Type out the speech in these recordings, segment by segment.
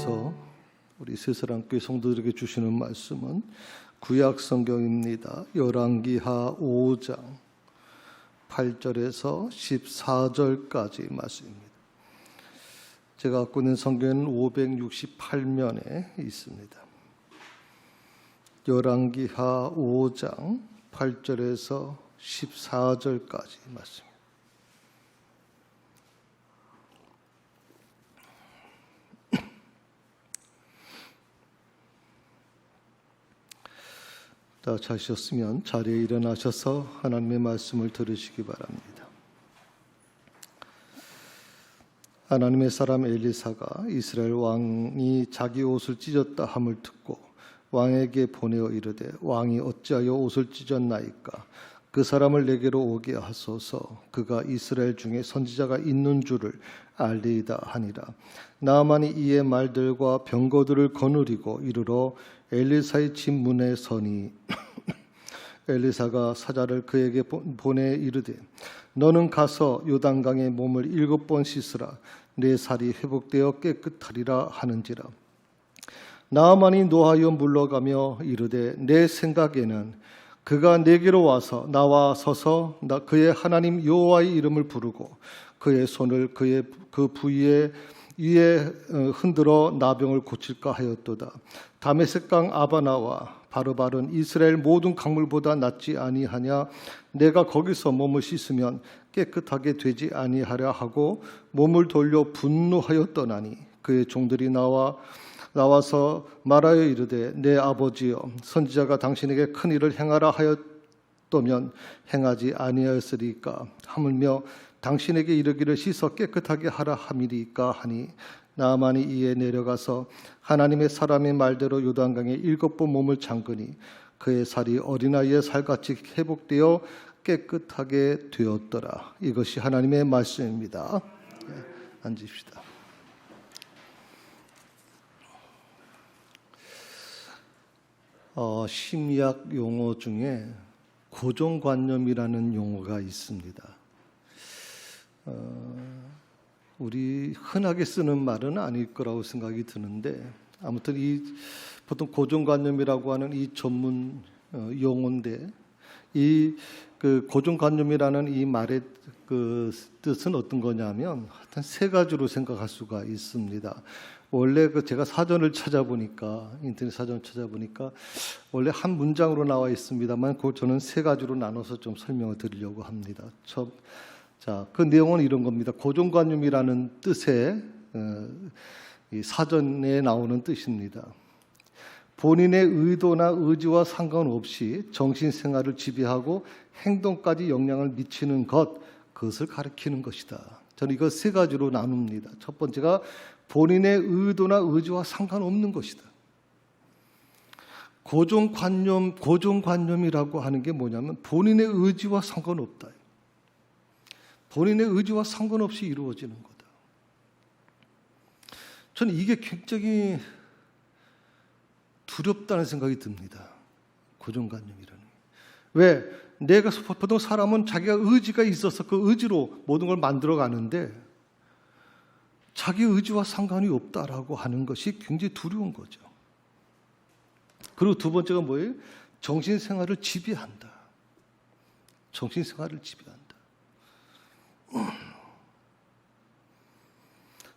하나님께서 우리 새사랑교회 성도들에게 주시는 말씀은 구약 성경입니다. 열왕기하 5장 8절에서 14절까지 말씀입니다. 제가 갖고 있는 성경은 568면에 있습니다. 열왕기하 5장 8절에서 14절까지 말씀입니다. 다 자셨으면 자리에 일어나셔서 하나님의 말씀을 들으시기 바랍니다. 하나님의 사람 엘리사가 이스라엘 왕이 자기 옷을 찢었다 함을 듣고 왕에게 보내어 이르되 왕이 어찌하여 옷을 찢었나이까? 그 사람을 내게로 오게 하소서. 그가 이스라엘 중에 선지자가 있는 줄을 알리이다 하니라. 나아만이 이의 말들과 병거들을 거느리고 이르러 엘리사의 집 문에 서니 엘리사가 사자를 그에게 보내 이르되 너는 가서 요단강에 몸을 7번 씻으라. 내 살이 회복되어 깨끗하리라 하는지라. 나아만이 노하여 물러가며 이르되 내 생각에는 그가 내게로 와서 나와 서서 그의 하나님 여호와의 이름을 부르고 그의 손을 그의 그 부위에 위에 흔들어 나병을 고칠까 하였도다. 다메섹강 아바나와 바르바른 이스라엘 모든 강물보다 낫지 아니하냐? 내가 거기서 몸을 씻으면 깨끗하게 되지 아니하랴 하고 몸을 돌려 분노하여 떠나니 그의 종들이 나와서 말하여 이르되 내 아버지여 선지자가 당신에게 큰 일을 행하라 하였다면 행하지 아니하였으리까? 하물며 당신에게 이르기를 씻어 깨끗하게 하라 함이리까 하니 나아만이 이에 내려가서 하나님의 사람의 말대로 요단강에 7번 몸을 잠그니 그의 살이 어린아이의 살같이 회복되어 깨끗하게 되었더라. 이것이 하나님의 말씀입니다. 앉으십시다. 심리학 용어 중에 고정관념이라는 용어가 있습니다. 우리 흔하게 쓰는 말은 아닐 거라고 생각이 드는데 아무튼 이 보통 고정관념이라고 하는 이 전문 용어인데 이 그 고정관념이라는 이 말의 그 뜻은 어떤 거냐면 하여튼 세 가지로 생각할 수가 있습니다. 원래 제가 사전을 찾아보니까 인터넷 사전을 찾아보니까 원래 한 문장으로 나와 있습니다만 저는 세 가지로 나눠서 좀 설명을 드리려고 합니다. 자, 그 내용은 이런 겁니다. 고정관념이라는 뜻의 이 사전에 나오는 뜻입니다. 본인의 의도나 의지와 상관없이 정신생활을 지배하고 행동까지 영향을 미치는 그것을 가리키는 것이다. 저는 이거 세 가지로 나눕니다. 첫 번째가 본인의 의도나 의지와 상관없는 것이다. 고정관념이라고 하는 게 뭐냐면 본인의 의지와 상관없다. 본인의 의지와 상관없이 이루어지는 거다. 저는 이게 굉장히 두렵다는 생각이 듭니다. 고정관념이라는 게. 왜? 내가 보통 사람은 자기가 의지가 있어서 그 의지로 모든 걸 만들어 가는데 자기 의지와 상관이 없다라고 하는 것이 굉장히 두려운 거죠. 그리고 두 번째가 뭐예요? 정신생활을 지배한다. 정신생활을 지배한다.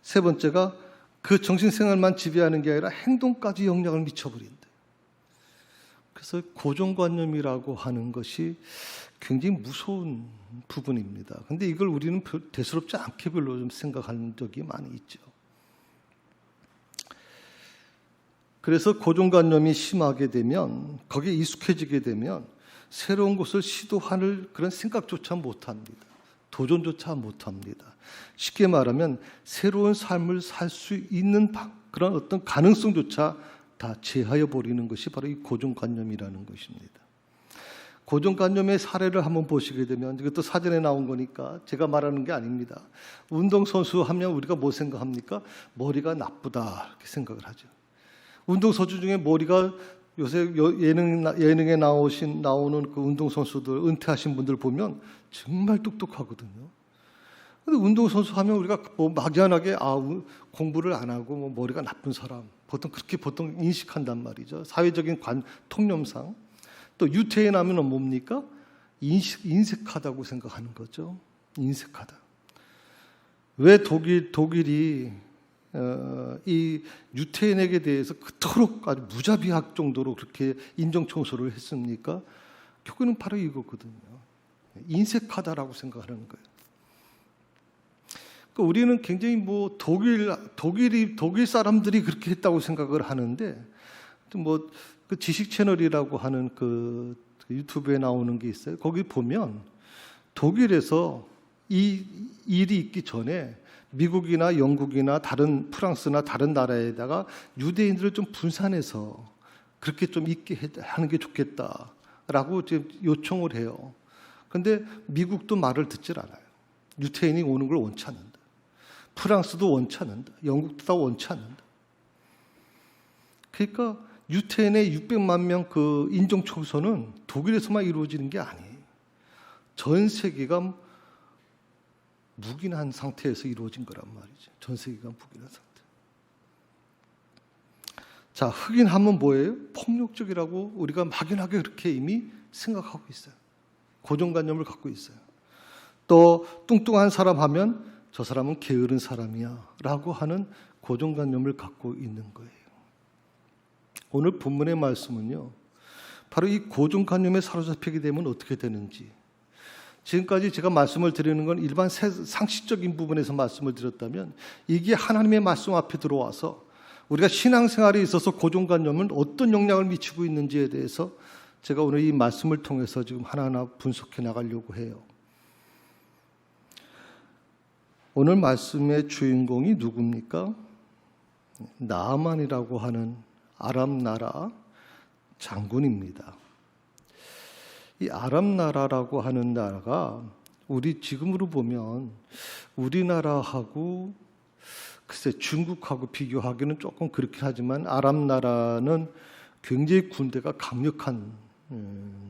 세 번째가 그 정신생활만 지배하는 게 아니라 행동까지 영향을 미쳐버린다. 그래서 고정관념이라고 하는 것이 굉장히 무서운 부분입니다. 그런데 이걸 우리는 대수롭지 않게 별로 좀 생각하는 적이 많이 있죠. 그래서 고정관념이 심하게 되면 거기에 익숙해지게 되면 새로운 것을 시도할 그런 생각조차 못합니다. 도전조차 못합니다. 쉽게 말하면 새로운 삶을 살 수 있는 그런 어떤 가능성조차 다 제하여 버리는 것이 바로 이 고정관념이라는 것입니다. 고정관념의 사례를 한번 보시게 되면 이것도 사전에 나온 거니까 제가 말하는 게 아닙니다. 운동선수 하면 우리가 뭐 생각합니까? 머리가 나쁘다 이렇게 생각을 하죠. 운동선수 중에 머리가 요새 예능에 나오는 그 운동선수들, 은퇴하신 분들 보면 정말 똑똑하거든요. 근데 운동선수 하면 우리가 뭐 막연하게 공부를 안 하고 뭐 머리가 나쁜 사람, 그렇게 보통 인식한단 말이죠. 사회적인 통념상. 또 유태인 하면은 뭡니까? 인색하다고 생각하는 거죠. 인색하다. 왜 독일이 이 유태인에게 대해서 그토록 아주 무자비할 정도로 그렇게 인종 청소를 했습니까? 결국은 바로 이거거든요. 인색하다라고 생각하는 거예요. 그러니까 우리는 굉장히 뭐 독일 사람들이 그렇게 했다고 생각을 하는데, 뭐 그 지식 채널이라고 하는 그 유튜브에 나오는 게 있어요. 거기 보면 독일에서 이 일이 있기 전에 미국이나 영국이나 프랑스나 다른 나라에다가 유대인들을 좀 분산해서 그렇게 좀 있게 하는 게 좋겠다라고 지금 요청을 해요. 근데 미국도 말을 듣질 않아요. 유태인이 오는 걸 원치 않는다. 프랑스도 원치 않는다. 영국도 다 원치 않는다. 그러니까 유태인의 600만 명 그 인종 청소는 독일에서만 이루어지는 게 아니에요. 전 세계가 묵인한 상태에서 이루어진 거란 말이죠. 전 세계가 묵인한 상태. 자, 흑인하면 뭐예요? 폭력적이라고 우리가 막연하게 그렇게 이미 생각하고 있어요. 고정관념을 갖고 있어요. 또 뚱뚱한 사람 하면 저 사람은 게으른 사람이야 라고 하는 고정관념을 갖고 있는 거예요. 오늘 본문의 말씀은요, 바로 이 고정관념에 사로잡히게 되면 어떻게 되는지, 지금까지 제가 말씀을 드리는 건 일반 상식적인 부분에서 말씀을 드렸다면, 이게 하나님의 말씀 앞에 들어와서 우리가 신앙생활에 있어서 고정관념은 어떤 영향을 미치고 있는지에 대해서 제가 오늘 이 말씀을 통해서 지금 하나하나 분석해 나가려고 해요. 오늘 말씀의 주인공이 누굽니까? 나아만이라고 하는 아람 나라 장군입니다. 이 아람 나라라고 하는 나라가 우리 지금으로 보면 우리나라하고 글쎄 중국하고 비교하기는 조금 그렇긴 하지만 아람 나라는 굉장히 군대가 강력한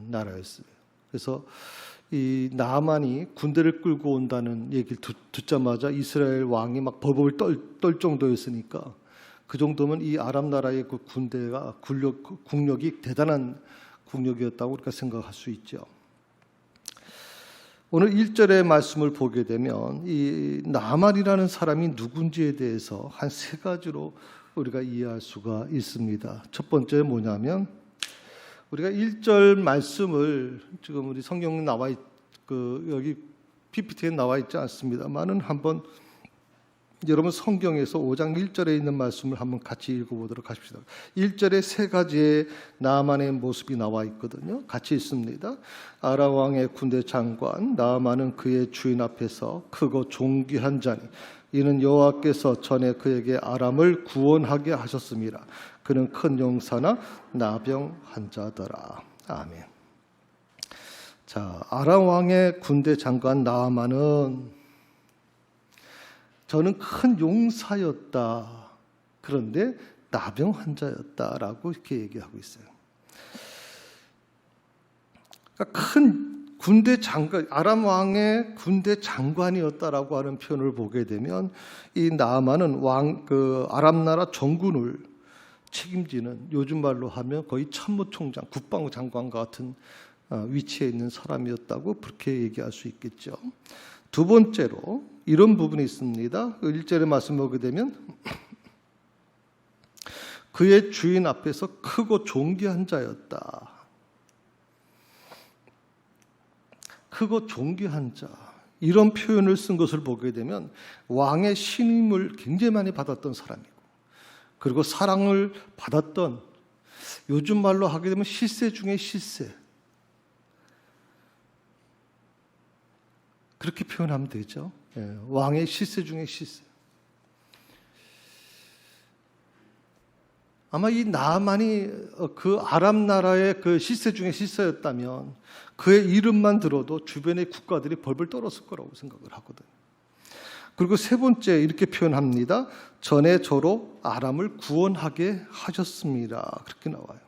나라였어요. 그래서 이 나아만이 군대를 끌고 온다는 얘기를 듣자마자 이스라엘 왕이 막 버벅을 떨 정도였으니까, 그 정도면 이 아람 나라의 그 군대가 국력이 대단한 국력이었다고 우리가 생각할 수 있죠. 오늘 1절의 말씀을 보게 되면 이 나아만이라는 사람이 누군지에 대해서 한 세 가지로 우리가 이해할 수가 있습니다. 첫 번째 뭐냐면, 우리가 1절 말씀을 지금 우리 성경에 여기 PPT에 나와 있지 않습니다만은 한번 여러분 성경에서 5장 1절에 있는 말씀을 한번 같이 읽어보도록 하십시다. 1절에 세 가지의 나아만의 모습이 나와 있거든요. 같이 있습니다. 아람 왕의 군대 장관 나아만은 그의 주인 앞에서 크고 존귀한 자니 이는 여호와께서 전에 그에게 아람을 구원하게 하셨습니다. 그는 큰 용사나 나병 환자더라. 아멘. 자, 아람 왕의 군대 장관 나아만은 저는 큰 용사였다. 그런데 나병 환자였다라고 이렇게 얘기하고 있어요. 그러니까 큰 군대 장관, 아람 왕의 군대 장관이었다라고 하는 표현을 보게 되면 이 나아만은 아람 나라 정군을 책임지는, 요즘 말로 하면 거의 참모총장, 국방장관과 같은 위치에 있는 사람이었다고 그렇게 얘기할 수 있겠죠. 두 번째로 이런 부분이 있습니다. 1절에 말씀 보게 되면 그의 주인 앞에서 크고 존귀한 자였다. 크고 존귀한 자, 이런 표현을 쓴 것을 보게 되면 왕의 신임을 굉장히 많이 받았던 사람이고, 그리고 사랑을 받았던, 요즘 말로 하게 되면 실세 중에 실세, 그렇게 표현하면 되죠. 왕의 실세 중에 실세. 아마 이 나아만이 그 아람 나라의 그 실세 중에 실세였다면 그의 이름만 들어도 주변의 국가들이 벌벌 떨었을 거라고 생각을 하거든요. 그리고 세 번째 이렇게 표현합니다. 전에 저로 아람을 구원하게 하셨습니다. 그렇게 나와요.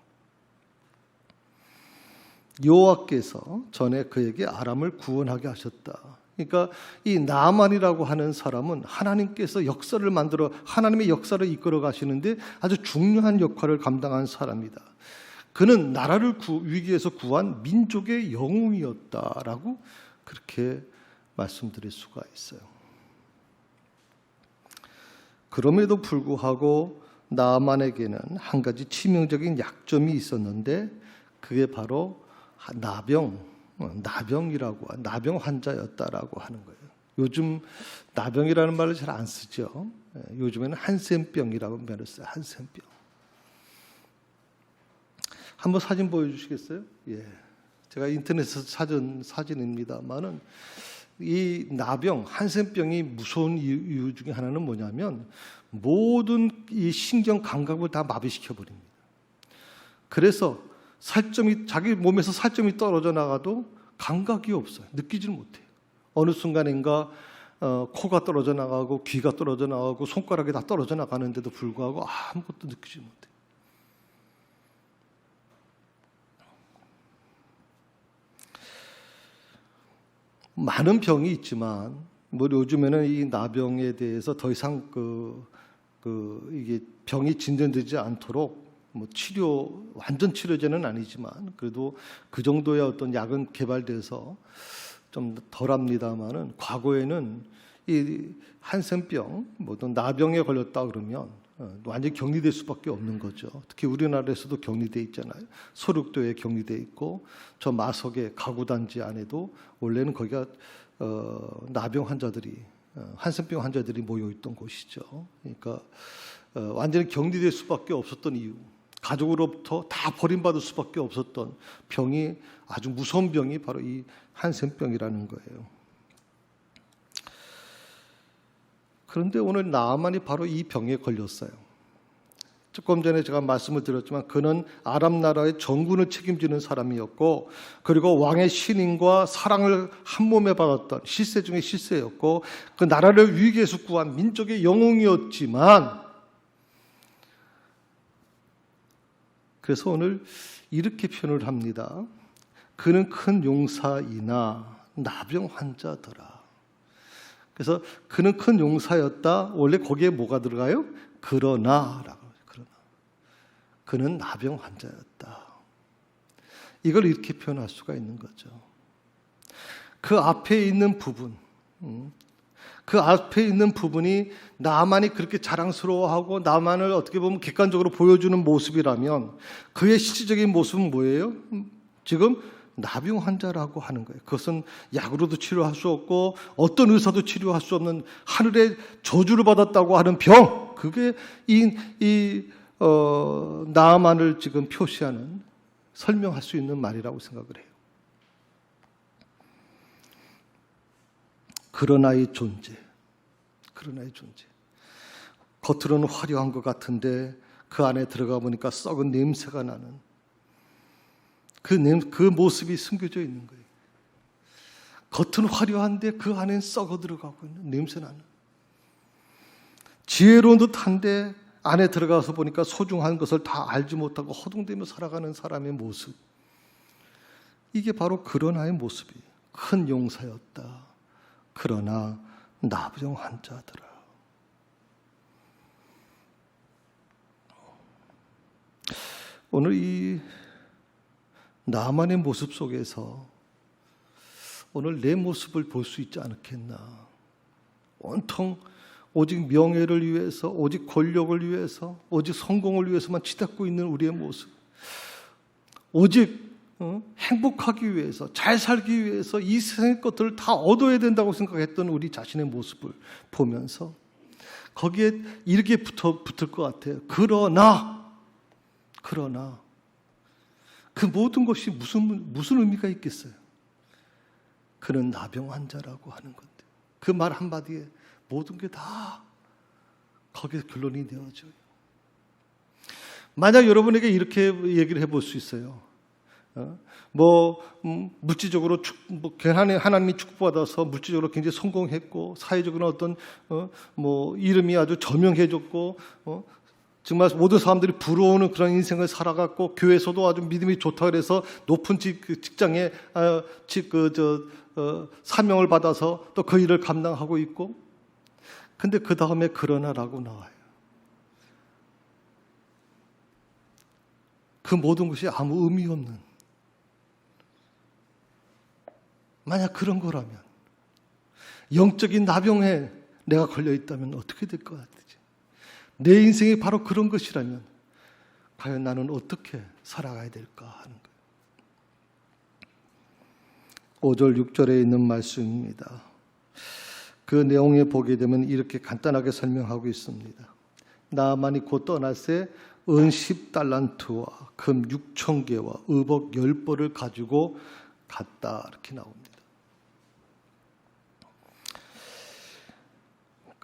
여호와께서 전에 그에게 아람을 구원하게 하셨다. 그러니까 이 나만이라고 하는 사람은 하나님께서 역사를 만들어 하나님의 역사를 이끌어 가시는데 아주 중요한 역할을 감당한 사람이다. 그는 나라를 위기에서 구한 민족의 영웅이었다라고 그렇게 말씀드릴 수가 있어요. 그럼에도 불구하고 나만에게는 한 가지 치명적인 약점이 있었는데 그게 바로 나병 환자였다라고 하는 거예요. 요즘 나병이라는 말을 잘 안 쓰죠. 요즘에는 한센병이라고 말을 써요. 한센병. 한번 사진 보여주시겠어요? 예, 제가 인터넷에서 찾은 사진입니다만은 이 나병, 한센병이 무서운 이유 중에 하나는 뭐냐면 모든 이 신경 감각을 다 마비시켜 버립니다. 그래서 자기 몸에서 살점이 떨어져 나가도 감각이 없어요. 느끼지를 못해요. 어느 순간인가 코가 떨어져 나가고 귀가 떨어져 나가고 손가락이 다 떨어져 나가는데도 불구하고 아무것도 느끼지 못해요. 많은 병이 있지만 뭐 요즘에는 이 나병에 대해서 더 이상 이게 병이 진전되지 않도록 뭐 완전 치료제는 아니지만 그래도 그 정도의 어떤 약은 개발돼서 좀 덜합니다만은 과거에는 이 한센병, 뭐 또 나병에 걸렸다 그러면 완전히 격리될 수밖에 없는 거죠. 특히 우리나라에서도 격리돼 있잖아요. 소륙도에 격리돼 있고 저 마석의 가구단지 안에도 원래는 거기가 나병 환자들이 한센병 환자들이 모여 있던 곳이죠. 그러니까 완전히 격리될 수밖에 없었던 이유, 가족으로부터 다 버림받을 수밖에 없었던 병이 아주 무서운 병이 바로 이 한센병이라는 거예요. 그런데 오늘 나아만이 바로 이 병에 걸렸어요. 조금 전에 제가 말씀을 드렸지만 그는 아람 나라의 정군을 책임지는 사람이었고 그리고 왕의 신임과 사랑을 한 몸에 받았던 실세 중에 실세였고 그 나라를 위기에서 구한 민족의 영웅이었지만 그래서 오늘 이렇게 표현을 합니다. 그는 큰 용사이나 나병 환자더라. 그래서 그는 큰 용사였다. 원래 거기에 뭐가 들어가요? 그러나라고. 그러나 그는 나병 환자였다. 이걸 이렇게 표현할 수가 있는 거죠. 그 앞에 있는 부분, 그 앞에 있는 부분이 나만이 그렇게 자랑스러워하고 나만을 어떻게 보면 객관적으로 보여주는 모습이라면 그의 실질적인 모습은 뭐예요? 지금 나병 환자라고 하는 거예요. 그것은 약으로도 치료할 수 없고 어떤 의사도 치료할 수 없는 하늘의 저주를 받았다고 하는 병. 그게 나만을 지금 표시하는 설명할 수 있는 말이라고 생각을 해요. 그러나의 존재. 겉으로는 화려한 것 같은데 그 안에 들어가 보니까 썩은 냄새가 나는 그 모습이 숨겨져 있는 거예요. 겉은 화려한데 그 안엔 썩어 들어가고 있는 냄새 나는. 지혜로운 듯한데 안에 들어가서 보니까 소중한 것을 다 알지 못하고 허둥대며 살아가는 사람의 모습. 이게 바로 그러나의 모습이에요. 큰 용사였다. 그러나 나병 환자더라. 오늘 이 나만의 모습 속에서 오늘 내 모습을 볼 수 있지 않겠나. 온통 오직 명예를 위해서, 오직 권력을 위해서, 오직 성공을 위해서만 치닫고 있는 우리의 모습. 오직 행복하기 위해서, 잘 살기 위해서 이 세상의 것들을 다 얻어야 된다고 생각했던 우리 자신의 모습을 보면서 거기에 이렇게 붙을 것 같아요. 그러나 그 모든 것이 무슨 의미가 있겠어요? 그는 나병 환자라고 하는 건데 그 말 한마디에 모든 게 다 거기에 결론이 되어져요. 만약 여러분에게 이렇게 얘기를 해볼 수 있어요. 물질적으로 하나님이 축복받아서 물질적으로 굉장히 성공했고 사회적으로 어떤 이름이 아주 저명해졌고 정말 모든 사람들이 부러워하는 그런 인생을 살아갔고 교회에서도 아주 믿음이 좋다 그래서 높은 직장에 사명을 받아서 또 그 일을 감당하고 있고, 근데 그 다음에 그러나라고 나와요. 그 모든 것이 아무 의미 없는, 만약 그런 거라면, 영적인 나병에 내가 걸려 있다면 어떻게 될 것 같지? 내 인생이 바로 그런 것이라면 과연 나는 어떻게 살아가야 될까 하는 거예요. 5절 6절에 있는 말씀입니다. 그 내용에 보게 되면 이렇게 간단하게 설명하고 있습니다. 나만이 곧 떠나세 은 10달란트와 금 6,000개와 의복 10벌을 가지고 갔다, 이렇게 나옵니다.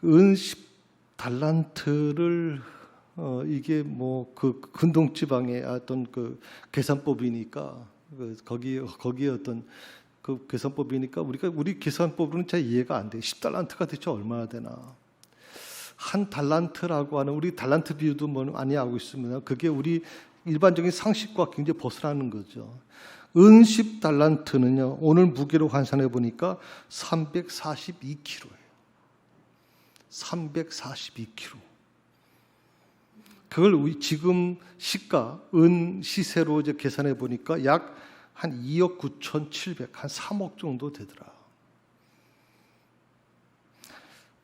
은 10달란트를 이게 뭐 그 근동 지방의 어떤 그 계산법이니까, 거기에 어떤 그 계산법이니까 우리 계산법으로는 잘 이해가 안 돼. 10달란트가 대체 얼마나 되나? 한 달란트라고 하는, 우리 달란트 비유도 뭐 많이 알고 있습니다. 그게 우리 일반적인 상식과 굉장히 벗어나는 거죠. 은 10달란트는요, 오늘 무게로 환산해 보니까 342kg예요. 342kg. 그걸 지금 시가, 은 시세로 이제 계산해 보니까 약 한 2억 9,700, 한 3억 정도 되더라.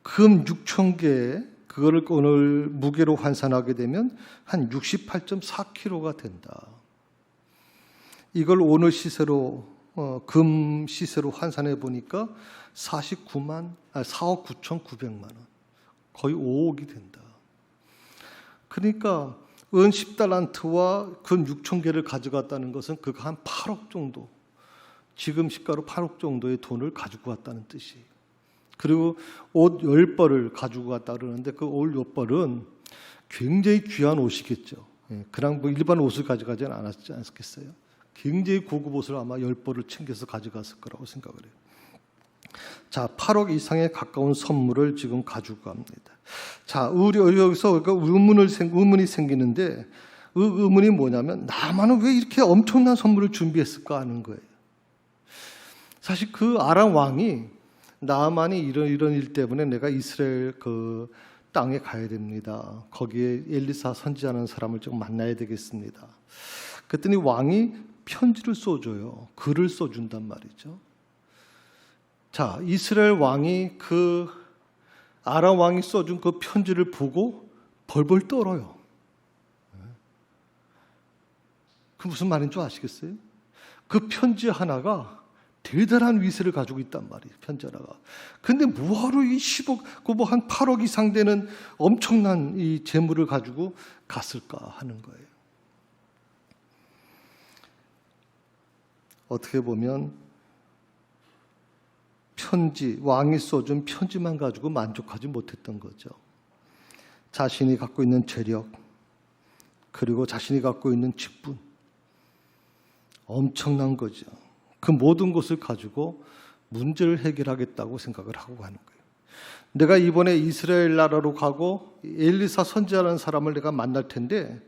금 6,000개, 그거를 오늘 무게로 환산하게 되면 한 68.4kg가 된다. 이걸 오늘 시세로, 금 시세로 환산해 보니까 4억 9,900만 원. 거의 5억이 된다. 그러니까 은 10달란트와 금 6,000개를 가져갔다는 것은 그거 한 8억 정도, 지금 시가로 8억 정도의 돈을 가지고 갔다는 뜻이에요. 그리고 옷 10벌을 가지고 갔다 그러는데, 그 옷 10벌은 굉장히 귀한 옷이겠죠. 그냥 뭐 일반 옷을 가져가지는 않았지 않겠어요? 굉장히 고급 옷을 아마 10벌을 챙겨서 가져갔을 거라고 생각을 해요. 자, 8억 이상에 가까운 선물을 지금 가지고 갑니다. 자, 우리 여기서 의문이 생기는데, 그 의문이 뭐냐면, 나만은 왜 이렇게 엄청난 선물을 준비했을까 하는 거예요. 사실 그 아람 왕이, 나만이 이런 일 때문에 내가 이스라엘 그 땅에 가야 됩니다. 거기에 엘리사 선지자라는 사람을 좀 만나야 되겠습니다. 그랬더니 왕이 편지를 써줘요. 글을 써준단 말이죠. 자, 이스라엘 왕이 그 아람 왕이 써준 그 편지를 보고 벌벌 떨어요. 그 무슨 말인 줄 아시겠어요? 그 편지 하나가 대단한 위세를 가지고 있단 말이에요. 편지 하나가. 근데 뭐하러 이 10억, 뭐 한 8억 이상 되는 엄청난 이 재물을 가지고 갔을까 하는 거예요. 어떻게 보면 왕이 써준 편지만 가지고 만족하지 못했던 거죠. 자신이 갖고 있는 재력, 그리고 자신이 갖고 있는 직분, 엄청난 거죠. 그 모든 것을 가지고 문제를 해결하겠다고 생각을 하고 가는 거예요. 내가 이번에 이스라엘 나라로 가고 엘리사 선지자라는 사람을 내가 만날 텐데,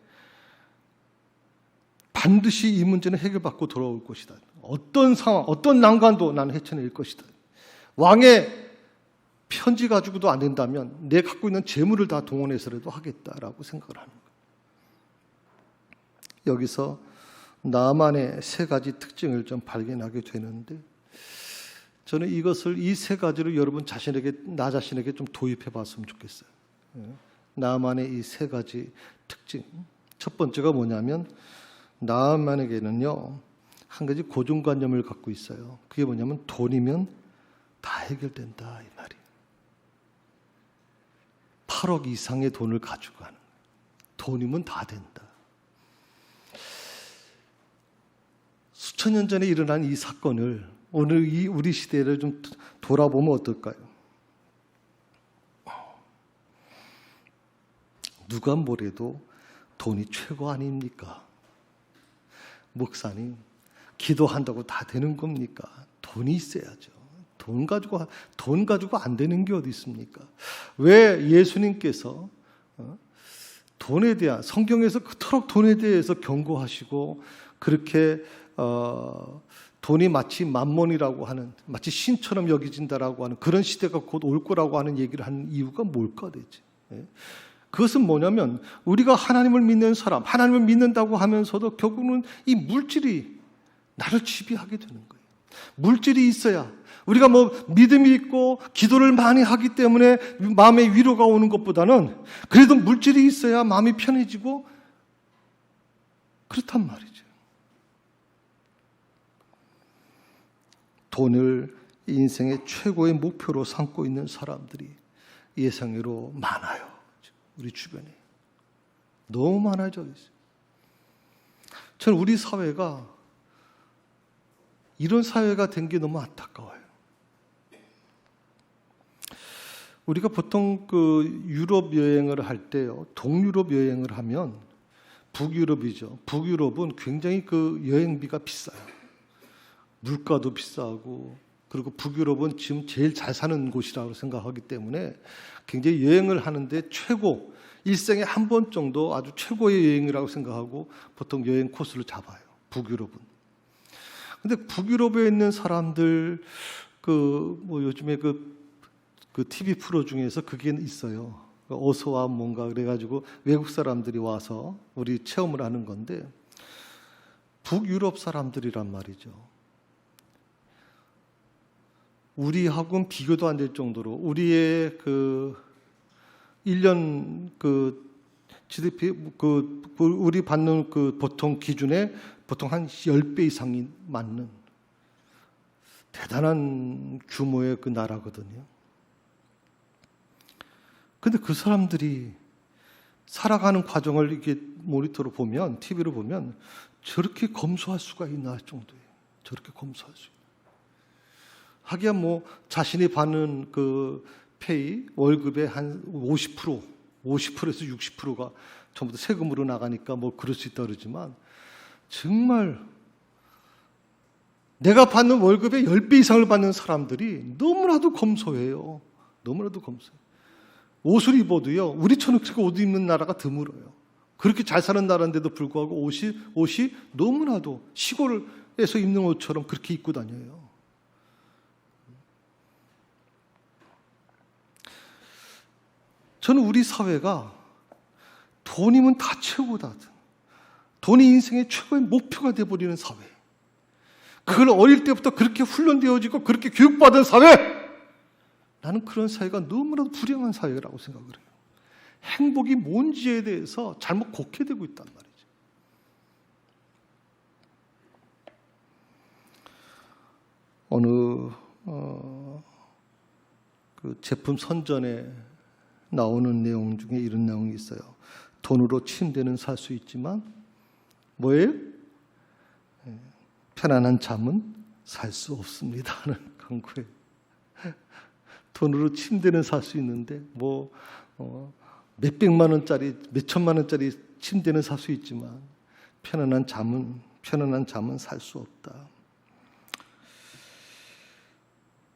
반드시 이 문제는 해결받고 돌아올 것이다. 어떤 상황, 어떤 난관도 나는 헤쳐낼 것이다. 왕의 편지 가지고도 안 된다면 내 갖고 있는 재물을 다 동원해서라도 하겠다라고 생각을 하는 거예요. 여기서 나만의 세 가지 특징을 좀 발견하게 되는데, 저는 이것을 이 세 가지를 여러분 나 자신에게 좀 도입해 봤으면 좋겠어요. 나만의 이 세 가지 특징. 첫 번째가 뭐냐면, 나만에게는요, 한 가지 고정관념을 갖고 있어요. 그게 뭐냐면, 돈이면 다 해결된다, 이 말이에요. 8억 이상의 돈을 가지고 가는 거예요. 돈이면 다 된다. 수천 년 전에 일어난 이 사건을 오늘 이 우리 시대를 좀 돌아보면 어떨까요? 누가 뭐래도 돈이 최고 아닙니까? 목사님, 기도한다고 다 되는 겁니까? 돈이 있어야죠. 돈 가지고 안 되는 게 어디 있습니까? 왜 예수님께서 돈에 대한, 성경에서 그토록 돈에 대해서 경고하시고 그렇게 돈이 마치 만몬이라고 하는, 마치 신처럼 여겨진다라고 하는 그런 시대가 곧 올 거라고 하는 얘기를 하는 이유가 뭘까 대체? 그것은 뭐냐면 우리가 하나님을 믿는 사람, 하나님을 믿는다고 하면서도 결국은 이 물질이 나를 지배하게 되는 거예요. 물질이 있어야, 우리가 믿음이 있고 기도를 많이 하기 때문에 마음의 위로가 오는 것보다는 그래도 물질이 있어야 마음이 편해지고 그렇단 말이죠. 돈을 인생의 최고의 목표로 삼고 있는 사람들이 예상외로 많아요. 우리 주변에 너무 많아져 있어요. 저는 우리 사회가 이런 사회가 된 게 너무 안타까워요. 우리가 보통 유럽 여행을 할 때요, 동유럽 여행을 하면 북유럽이죠. 북유럽은 굉장히 여행비가 비싸요. 물가도 비싸고, 그리고 북유럽은 지금 제일 잘 사는 곳이라고 생각하기 때문에 굉장히 여행을 하는데 최고, 일생에 한 번 정도 아주 최고의 여행이라고 생각하고 보통 여행 코스를 잡아요. 북유럽은. 근데 북유럽에 있는 사람들, 요즘에 TV 프로 중에서 그게 있어요. 어서와 뭔가 그래가지고 외국 사람들이 와서 우리 체험을 하는 건데, 북유럽 사람들이란 말이죠. 우리하고는 비교도 안 될 정도로 우리의 1년 GDP 우리 받는 보통 기준에 보통 한 10배 이상이 맞는 대단한 규모의 나라거든요. 근데 그 사람들이 살아가는 과정을 이렇게 모니터로 보면, TV로 보면 저렇게 검소할 수가 있나 정도예요. 저렇게 검소할 수 있나. 하기야 자신이 받는 페이, 월급의 한 50%에서 60%가 전부 다 세금으로 나가니까 그럴 수 있다 그러지만, 정말 내가 받는 월급의 10배 이상을 받는 사람들이 너무나도 검소해요. 너무나도 검소해요. 옷을 입어도요, 우리처럼 그렇게 옷 입는 나라가 드물어요. 그렇게 잘 사는 나라인데도 불구하고 옷이 너무나도 시골에서 입는 옷처럼 그렇게 입고 다녀요. 저는 우리 사회가 돈이면 다 최고다, 돈이 인생의 최고의 목표가 되어버리는 사회, 그걸 어릴 때부터 그렇게 훈련되어지고 그렇게 교육받은 사회, 나는 그런 사회가 너무나도 불행한 사회라고 생각을 해요. 행복이 뭔지에 대해서 잘못 곡해되고 있단 말이죠. 어느 제품 선전에 나오는 내용 중에 이런 내용이 있어요. 돈으로 침대는 살 수 있지만 뭐예요? 편안한 잠은 살 수 없습니다 하는 광고예요. 돈으로 침대는 살 수 있는데 몇백만 원짜리, 몇천만 원짜리 침대는 살 수 있지만 편안한 잠은 살 수 없다.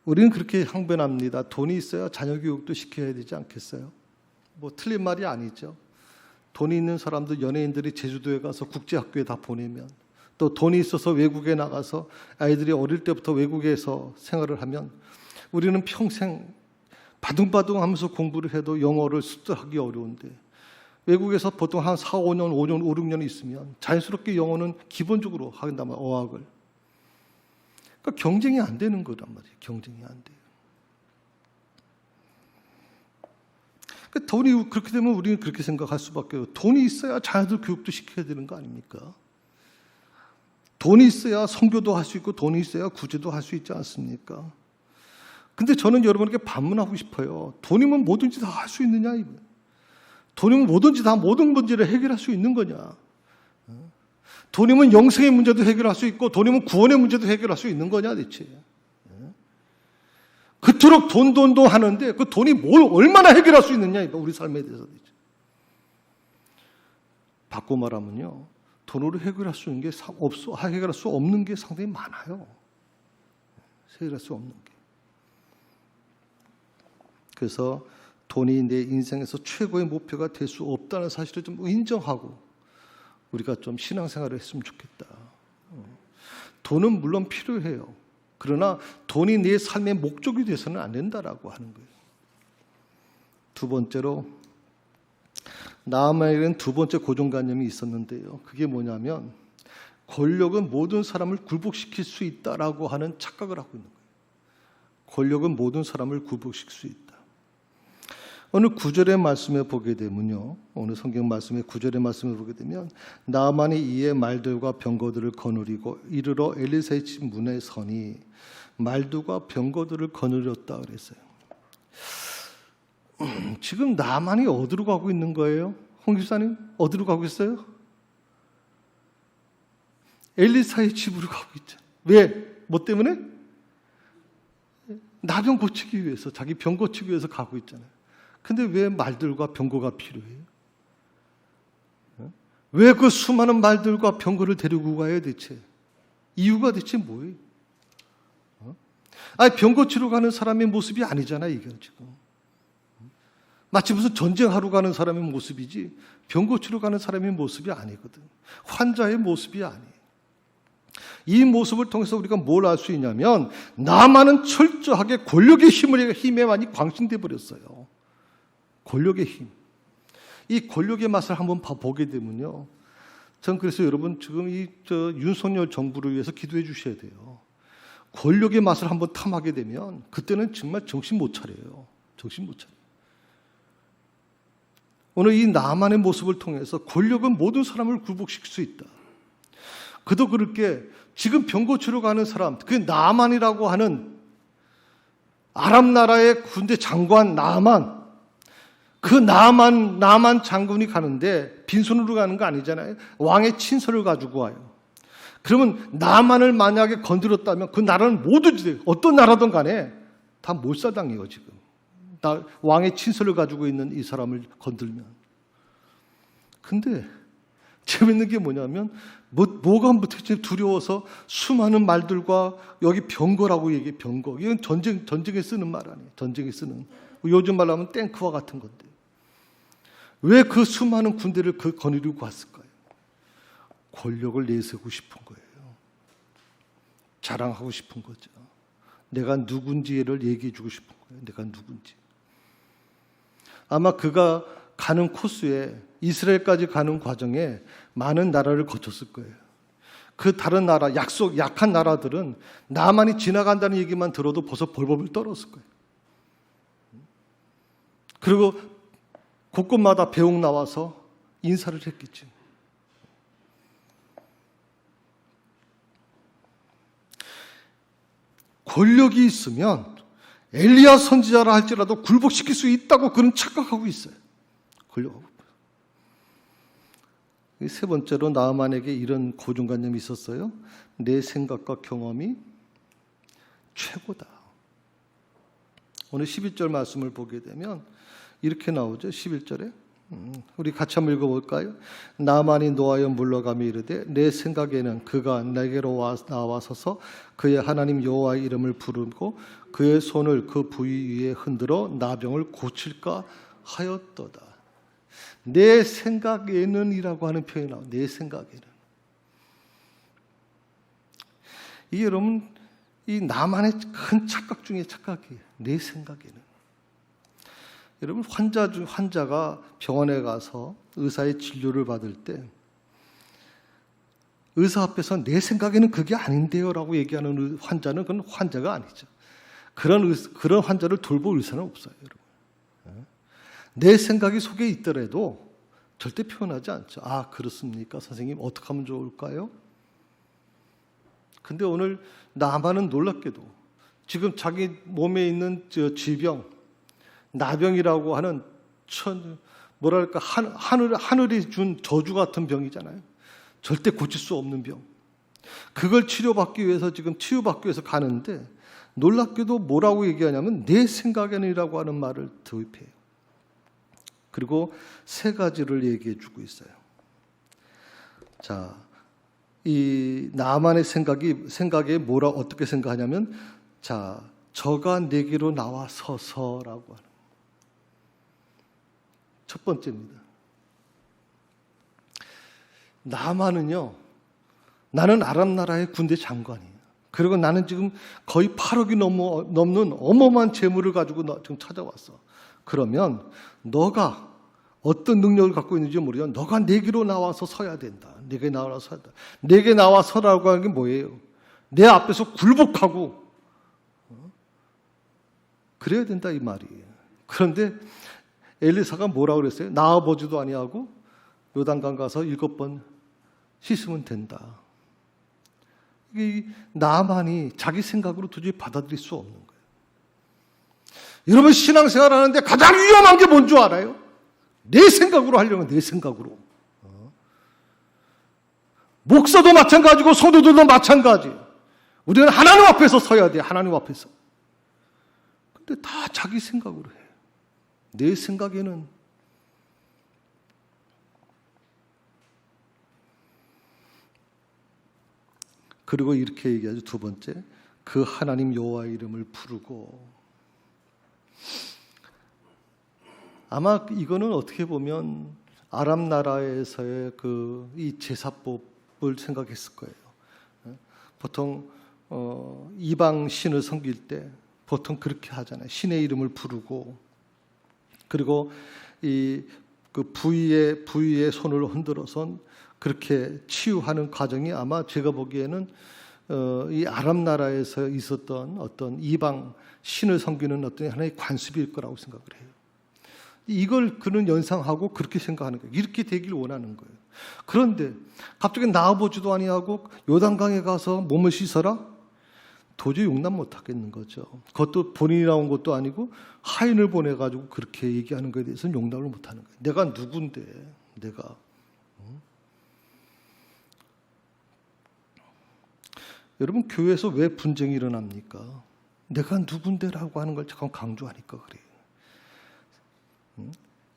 우리는 그렇게 항변합니다. 돈이 있어야 자녀 교육도 시켜야 되지 않겠어요? 틀린 말이 아니죠. 돈이 있는 사람들, 연예인들이 제주도에 가서 국제학교에 다 보내면, 또 돈이 있어서 외국에 나가서 아이들이 어릴 때부터 외국에서 생활을 하면 우리는 평생 바둥바둥 하면서 공부를 해도 영어를 습득하기 어려운데, 외국에서 보통 한 4, 5년, 5, 6년 있으면 자연스럽게 영어는 기본적으로 한단 말이에요. 어학을. 그러니까 경쟁이 안 되는 거란 말이에요. 경쟁이 안 돼요. 그러니까 돈이 그렇게 되면 우리는 그렇게 생각할 수밖에 없어요. 돈이 있어야 자녀들 교육도 시켜야 되는 거 아닙니까? 돈이 있어야 선교도 할 수 있고 돈이 있어야 구제도 할 수 있지 않습니까? 근데 저는 여러분에게 반문하고 싶어요. 돈이면 뭐든지 다 할 수 있느냐? 돈이면 뭐든지 다 모든 문제를 해결할 수 있는 거냐? 돈이면 영생의 문제도 해결할 수 있고 돈이면 구원의 문제도 해결할 수 있는 거냐 대체? 그토록 돈 하는데 그 돈이 뭘 얼마나 해결할 수 있느냐, 우리 삶에 대해서. 바꿔 말하면요, 돈으로 해결할 수 있는 게 해결할 수 없는 게 상당히 많아요. 해결할 수 없는 게. 그래서 돈이 내 인생에서 최고의 목표가 될 수 없다는 사실을 좀 인정하고 우리가 좀 신앙생활을 했으면 좋겠다. 돈은 물론 필요해요. 그러나 돈이 내 삶의 목적이 돼서는 안 된다라고 하는 거예요. 두 번째로 나아만에게는 두 번째 고정관념이 있었는데요. 그게 뭐냐면 권력은 모든 사람을 굴복시킬 수 있다라고 하는 착각을 하고 있는 거예요. 권력은 모든 사람을 굴복시킬 수 있다. 오늘 9절의 말씀에 보게 되면요. 오늘 성경 말씀의 9절의 말씀에 보게 되면 나아만이 이에 말들과 병거들을 거느리고 이르러 엘리사의 집 문에 서니 말들과 병거들을 거느렸다 그랬어요. 지금 나아만이 어디로 가고 있는 거예요? 홍 집사님 어디로 가고 있어요? 엘리사의 집으로 가고 있죠. 왜? 뭐 때문에? 나병 고치기 위해서, 자기 병 고치기 위해서 가고 있잖아요. 근데 왜 말들과 병거가 필요해요? 왜 그 수많은 말들과 병거를 데리고 가요 대체? 이유가 대체 뭐예요? 아니 병 고치러 가는 사람의 모습이 아니잖아요 이게 지금. 마치 무슨 전쟁하러 가는 사람의 모습이지 병 고치러 가는 사람의 모습이 아니거든. 환자의 모습이 아니에요. 이 모습을 통해서 우리가 뭘 알 수 있냐면 나만은 철저하게 권력의 힘에 많이 광신돼 버렸어요. 권력의 힘. 이 권력의 맛을 한번 보게 되면요. 전 그래서 여러분 지금 윤석열 정부를 위해서 기도해 주셔야 돼요. 권력의 맛을 한번 탐하게 되면 그때는 정말 정신 못 차려요. 정신 못 차려요. 오늘 이 나만의 모습을 통해서 권력은 모든 사람을 굴복시킬 수 있다. 그도 그럴 게 지금 병 고치러 가는 사람, 그 나만이라고 하는 아람 나라의 군대 장관 나만, 그 나만 장군이 가는데 빈손으로 가는 거 아니잖아요. 왕의 친서를 가지고 와요. 그러면 나만을 만약에 건드렸다면 그 나라는 모두 어떤 나라든 간에 다 몰살당해요 지금. 왕의 친서를 가지고 있는 이 사람을 건들면. 근데 재밌는 게 뭐냐면 뭐가 대체 두려워서 수많은 말들과 여기 병거라고 얘기해. 병거. 이건 전쟁에 쓰는 말 아니에요. 전쟁에 쓰는. 요즘 말로 하면 탱크와 같은 건데. 왜 그 수많은 군대를 거느리고 갔을까요? 권력을 내세우고 싶은 거예요. 자랑하고 싶은 거죠. 내가 누군지를 얘기해 주고 싶은 거예요. 내가 누군지. 아마 그가 가는 코스에 이스라엘까지 가는 과정에 많은 나라를 거쳤을 거예요. 그 다른 나라, 약한 나라들은 나만이 지나간다는 얘기만 들어도 벌써 벌벌 떨었을 거예요. 그리고 곳곳마다 배옥 나와서 인사를 했겠죠. 권력이 있으면 엘리야 선지자라 할지라도 굴복시킬 수 있다고 그는 착각하고 있어요. 권력하고. 세 번째로 나아만에게 이런 고정관념이 있었어요. 내 생각과 경험이 최고다. 오늘 11절 말씀을 보게 되면 이렇게 나오죠. 11절에. 우리 같이 한번 읽어볼까요? 나만이 노하여 물러가며 이르되 내 생각에는 그가 내게로 나와서서 그의 하나님 여호와의 이름을 부르고 그의 손을 그 부위 위에 흔들어 나병을 고칠까 하였도다. 내 생각에는 이라고 하는 표현이 나와요. 내 생각에는. 이게 여러분 이 나만의 큰 착각 중에 착각이에요. 내 생각에는. 여러분 환자가 병원에 가서 의사의 진료를 받을 때 의사 앞에서 내 생각에는 그게 아닌데요 라고 얘기하는 환자는 그건 환자가 아니죠. 그런 환자를 돌볼 의사는 없어요. 여러분. 내 생각이 속에 있더라도 절대 표현하지 않죠. 아 그렇습니까? 선생님 어떻게 하면 좋을까요? 근데 오늘 나만은 놀랍게도 지금 자기 몸에 있는 질병 나병이라고 하는 뭐랄까 하늘이 준 저주 같은 병이잖아요. 절대 고칠 수 없는 병. 그걸 치료받기 위해서 지금 치유받기 위해서 가는데 놀랍게도 뭐라고 얘기하냐면 내 생각에는이라고 하는 말을 도입해요. 그리고 세 가지를 얘기해 주고 있어요. 자, 이 나만의 생각에 어떻게 생각하냐면 자, 저가 내게로 나와서서라고 하는 첫 번째입니다. 나만은요, 나는 아람 나라의 군대 장관이에요. 그리고 나는 지금 거의 8억이 넘는 어마어마한 재물을 가지고 지금 찾아왔어. 그러면 너가 어떤 능력을 갖고 있는지 모르지만 너가 내게로 나와서 서야 된다. 내게 나와서 서야 된다. 내게 나와 서라고 하는 게 뭐예요? 내 앞에서 굴복하고 그래야 된다 이 말이에요. 그런데 엘리사가 뭐라고 그랬어요? 나와보지도 아니하고 요단강 가서 7번 씻으면 된다. 이 나만이 자기 생각으로 도저히 받아들일 수 없는 거예요. 여러분 신앙생활 하는데 가장 위험한 게 뭔 줄 알아요? 내 생각으로 하려면 내 생각으로. 목사도 마찬가지고 성도들도 마찬가지. 우리는 하나님 앞에서 서야 돼. 하나님 앞에서. 근데 다 자기 생각으로 해. 내 생각에는 그리고 이렇게 얘기하죠. 두 번째, 그 하나님 여호와의 이름을 부르고. 아마 이거는 어떻게 보면 아람 나라에서의 이 제사법을 생각했을 거예요. 보통 이방 신을 섬길 때 보통 그렇게 하잖아요. 신의 이름을 부르고, 그리고 그 부위에 손을 흔들어선 그렇게 치유하는 과정이 아마 제가 보기에는 이 아람 나라에서 있었던 어떤 이방 신을 섬기는 어떤 하나의 관습일 거라고 생각을 해요. 이걸 그는 연상하고 그렇게 생각하는 거예요. 이렇게 되길 원하는 거예요. 그런데 갑자기 나와보지도 아니하고 요단강에 가서 몸을 씻어라? 도저히 용납 못 하겠는 거죠. 그것도 본인이 나온 것도 아니고 하인을 보내가지고 그렇게 얘기하는 것에 대해서는 용납을 못 하는 거예요. 내가 누군데, 내가. 여러분 교회에서 왜 분쟁이 일어납니까? 내가 누군데라고 하는 걸 잠깐 강조하니까 그래요.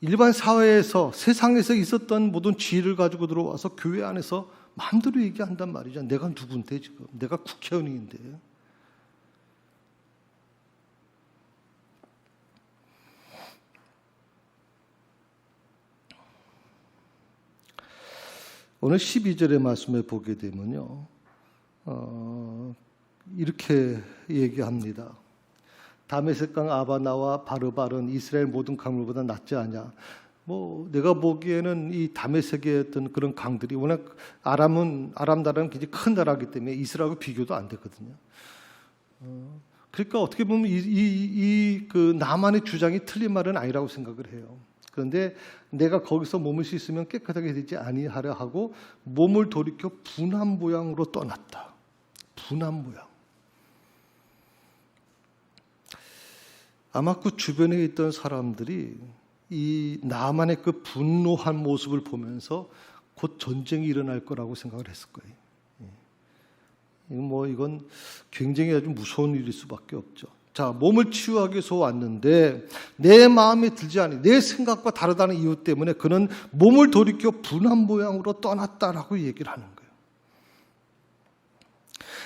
일반 사회에서 세상에서 있었던 모든 지혜를 가지고 들어와서 교회 안에서 마음대로 얘기한단 말이죠. 내가 누군데 지금. 내가 국회의원인데. 오늘 12절의 말씀을 보게 되면요. 이렇게 얘기합니다. 다메섹강 아바나와 바르발은 이스라엘 모든 강물보다 낫지 않냐. 내가 보기에는 이 다메섹의 어떤 그런 강들이 워낙 아람 나라는 굉장히 큰 나라이기 때문에 이스라엘하고 비교도 안 되거든요. 그러니까 어떻게 보면 그 나만의 주장이 틀린 말은 아니라고 생각을 해요. 그런데 내가 거기서 몸을 씻으면 깨끗하게 되지 아니하려 하고 몸을 돌이켜 분한 모양으로 떠났다. 분한 모양. 아마 그 주변에 있던 사람들이 이 나만의 그 분노한 모습을 보면서 곧 전쟁이 일어날 거라고 생각을 했을 거예요. 이건 굉장히 아주 무서운 일일 수밖에 없죠. 자, 몸을 치유하기 위해서 왔는데 내 마음에 들지 않니, 내 생각과 다르다는 이유 때문에 그는 몸을 돌이켜 분한 모양으로 떠났다라고 얘기를 하는 거예요.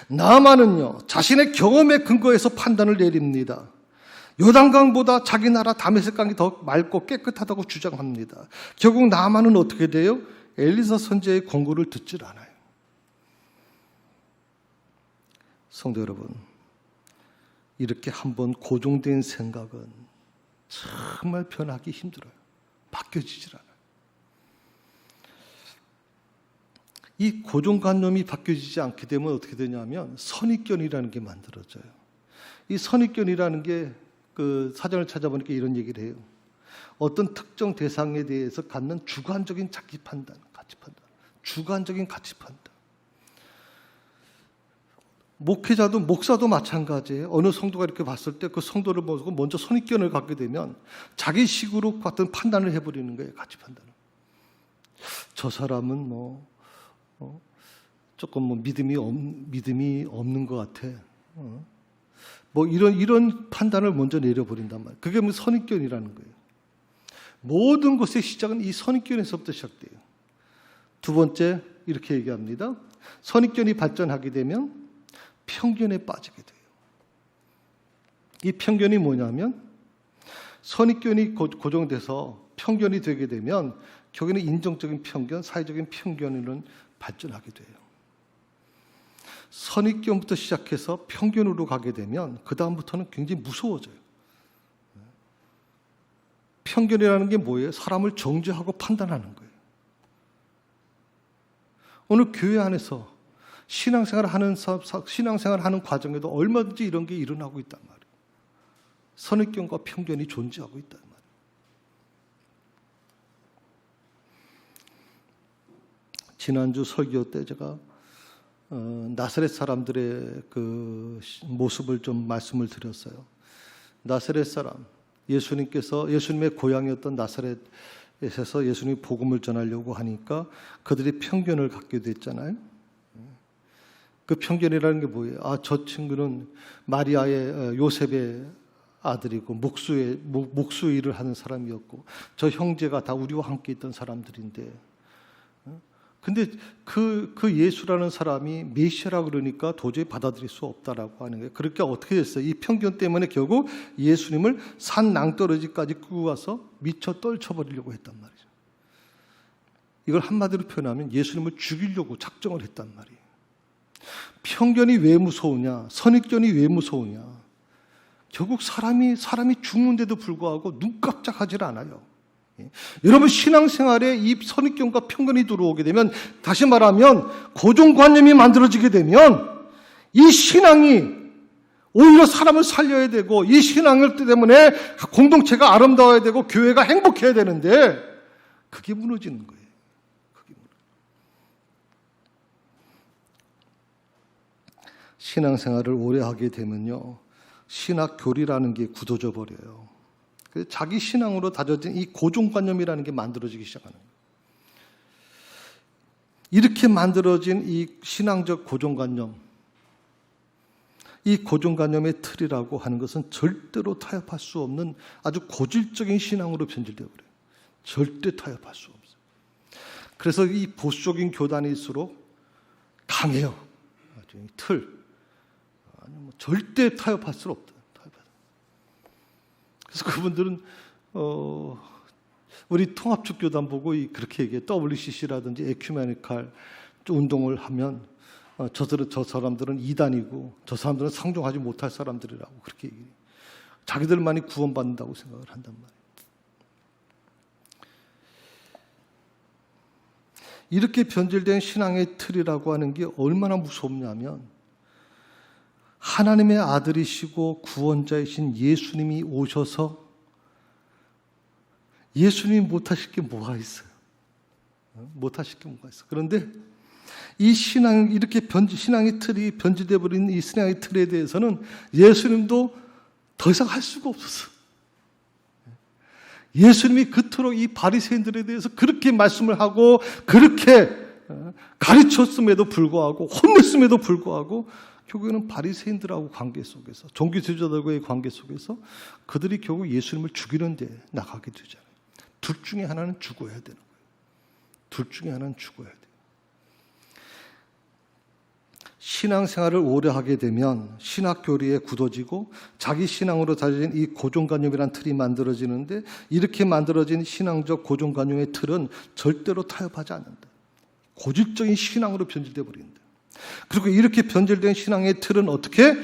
나아만은요, 자신의 경험에 근거해서 판단을 내립니다. 요단강보다 자기 나라 다메섹강이 더 맑고 깨끗하다고 주장합니다. 결국 나아만은 어떻게 돼요? 엘리사 선지자의 권고를 듣질 않아요. 성도 여러분, 이렇게 한번 고정된 생각은 정말 변하기 힘들어요. 바뀌어지질 않아요. 이 고정관념이 바뀌어지지 않게 되면 어떻게 되냐면 선입견이라는 게 만들어져요. 이 선입견이라는 게 그 사전을 찾아보니까 이런 얘기를 해요. 어떤 특정 대상에 대해서 갖는 주관적인 자기 판단, 가치 판단, 주관적인 가치 판단. 목회자도 목사도 마찬가지예요. 어느 성도가 이렇게 봤을 때 그 성도를 보고 먼저 선입견을 갖게 되면 자기 식으로 같은 판단을 해버리는 거예요. 가치 판단을. 저 사람은 조금 믿음이 없는 것 같아. 이런 판단을 먼저 내려버린단 말이에요. 그게 선입견이라는 거예요. 모든 것의 시작은 이 선입견에서부터 시작돼요. 두 번째 이렇게 얘기합니다. 선입견이 발전하게 되면 편견에 빠지게 돼요. 이 편견이 뭐냐면 선입견이 고정돼서 편견이 되게 되면 결국에는 인종적인 편견, 사회적인 편견으로 발전하게 돼요. 선입견부터 시작해서 편견으로 가게 되면 그 다음부터는 굉장히 무서워져요. 편견이라는 게 뭐예요? 사람을 정죄하고 판단하는 거예요. 오늘 교회 안에서 신앙생활하는 과정에도 얼마든지 이런 게 일어나고 있단 말이에요. 선입견과 편견이 존재하고 있단 말이에요. 지난주 설교 때 제가 나사렛 사람들의 그 모습을 좀 말씀을 드렸어요. 나사렛 사람, 예수님의 고향이었던 나사렛에서 예수님이 복음을 전하려고 하니까 그들이 편견을 갖게 됐잖아요. 그 편견이라는 게 뭐예요? 저 친구는 마리아의 요셉의 아들이고 목수 일을 하는 사람이었고 저 형제가 다 우리와 함께 있던 사람들인데, 근데 그 예수라는 사람이 메시아라 그러니까 도저히 받아들일 수 없다라고 하는 거예요. 그러니까 어떻게 됐어요? 이 편견 때문에 결국 예수님을 산 낭떠러지까지 끌고 가서 미쳐 떨쳐버리려고 했단 말이죠. 이걸 한마디로 표현하면 예수님을 죽이려고 작정을 했단 말이에요. 편견이 왜 무서우냐? 선입견이 왜 무서우냐? 결국 사람이 죽는데도 불구하고 눈 깜짝하지 않아요. 여러분, 신앙생활에 이 선입견과 편견이 들어오게 되면, 다시 말하면 고정관념이 만들어지게 되면 이 신앙이 오히려 사람을 살려야 되고, 이 신앙을 때문에 공동체가 아름다워야 되고 교회가 행복해야 되는데 그게 무너지는 거예요. 신앙생활을 오래 하게 되면요, 신학교리라는 게 굳어져 버려요. 자기 신앙으로 다져진 이 고정관념이라는 게 만들어지기 시작하는 거예요. 이렇게 만들어진 이 신앙적 고정관념, 이 고정관념의 틀이라고 하는 것은 절대로 타협할 수 없는 아주 고질적인 신앙으로 변질되어 버려요. 절대 타협할 수 없어요. 그래서 이 보수적인 교단일수록 강해요. 이 틀. 절대 타협할 수 없다. 그래서 그분들은 우리 통합적 교단 보고 그렇게 얘기해요. WCC라든지 에큐메니칼 운동을 하면 저 사람들은 이단이고 저 사람들은 상종하지 못할 사람들이라고 그렇게 얘기해요. 자기들만이 구원받는다고 생각을 한단 말이에요. 이렇게 변질된 신앙의 틀이라고 하는 게 얼마나 무섭냐면, 하나님의 아들이시고 구원자이신 예수님이 오셔서 예수님이 못하실 게 뭐가 있어요? 못하실 게 뭐가 있어요? 그런데 이 신앙의 틀이 변질되어 버린 이 신앙의 틀에 대해서는 예수님도 더 이상 할 수가 없었어요. 예수님이 그토록 이 바리새인들에 대해서 그렇게 말씀을 하고 그렇게 가르쳤음에도 불구하고 혼냈음에도 불구하고 결국에는 바리새인들하고 관계 속에서, 종교 지도자들과의 관계 속에서 그들이 결국 예수님을 죽이는 데 나가게 되잖아요. 둘 중에 하나는 죽어야 되는 거예요. 둘 중에 하나는 죽어야 돼요. 신앙생활을 오래 하게 되면 신학교리에 굳어지고 자기 신앙으로 다져진 이 고정관념이란 틀이 만들어지는데, 이렇게 만들어진 신앙적 고정관념의 틀은 절대로 타협하지 않는다. 고질적인 신앙으로 변질되어 버린다. 그리고 이렇게 변질된 신앙의 틀은 어떻게?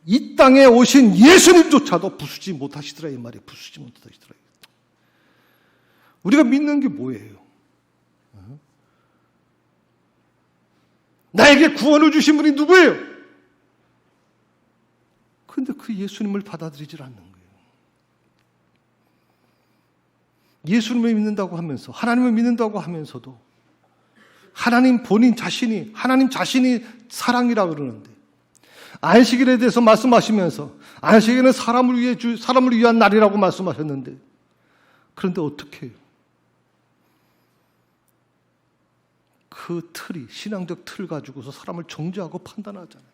이 땅에 오신 예수님조차도 부수지 못하시더라, 이 말이에요. 부수지 못하시더라. 우리가 믿는 게 뭐예요? 나에게 구원을 주신 분이 누구예요? 그런데 그 예수님을 받아들이질 않는 거예요. 예수님을 믿는다고 하면서, 하나님을 믿는다고 하면서도 하나님 자신이 사랑이라 그러는데, 안식일에 대해서 말씀하시면서 안식일은 사람을 위한 날이라고 말씀하셨는데, 그런데 어떻게 해요? 그 틀이, 신앙적 틀 가지고서 사람을 정죄하고 판단하잖아요.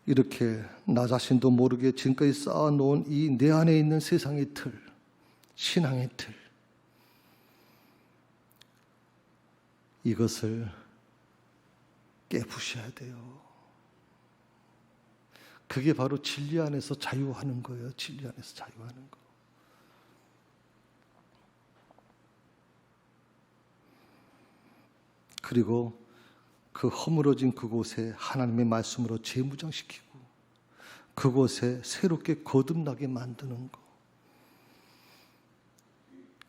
이렇게 나 자신도 모르게 지금까지 쌓아놓은 이 내 안에 있는 세상의 틀, 신앙의 틀, 이것을 깨부셔야 돼요. 그게 바로 진리 안에서 자유하는 거예요. 진리 안에서 자유하는 거. 그리고 그 허물어진 그곳에 하나님의 말씀으로 재무장시키고 그곳에 새롭게 거듭나게 만드는 거.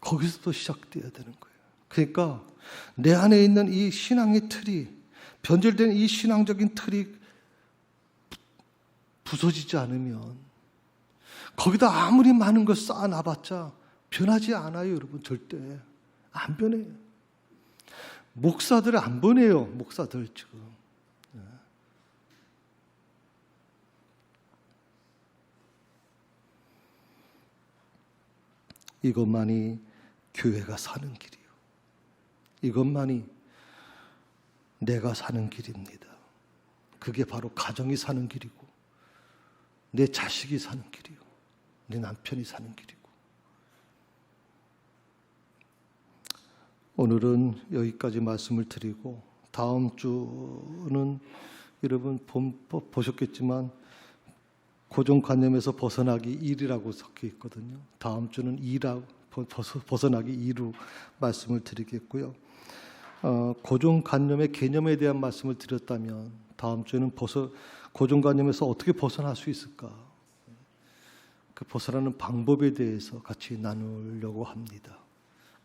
거기서부터 시작돼야 되는 거예요. 그러니까 내 안에 있는 이 신앙의 틀이, 변질된 이 신앙적인 틀이 부서지지 않으면 거기다 아무리 많은 걸 쌓아놔봤자 변하지 않아요. 여러분 절대 안 변해요. 목사들 안 보내요. 목사들 지금. 이것만이 교회가 사는 길이요. 이것만이 내가 사는 길입니다. 그게 바로 가정이 사는 길이고 내 자식이 사는 길이요. 내 남편이 사는 길이고. 오늘은 여기까지 말씀을 드리고 다음 주는 여러분 보셨겠지만 고정관념에서 벗어나기 1이라고 적혀 있거든요. 다음 주는 2라고 벗어나기 2로 말씀을 드리겠고요. 고정관념의 개념에 대한 말씀을 드렸다면 다음 주에는 고정관념에서 어떻게 벗어날 수 있을까? 그 벗어나는 방법에 대해서 같이 나누려고 합니다.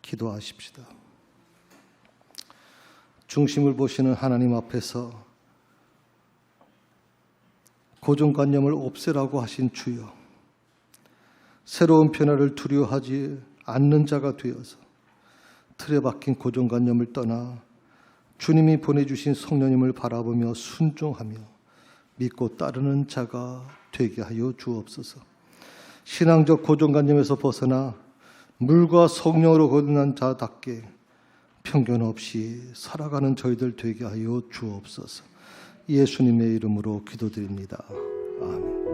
기도하십시다. 중심을 보시는 하나님 앞에서 고정관념을 없애라고 하신 주여, 새로운 변화를 두려워하지 않는 자가 되어서 틀에 박힌 고정관념을 떠나 주님이 보내주신 성령님을 바라보며 순종하며 믿고 따르는 자가 되게 하여 주옵소서. 신앙적 고정관념에서 벗어나 물과 성령으로 거듭난 자답게 편견 없이 살아가는 저희들 되게 하여 주옵소서. 예수님의 이름으로 기도드립니다. 아멘.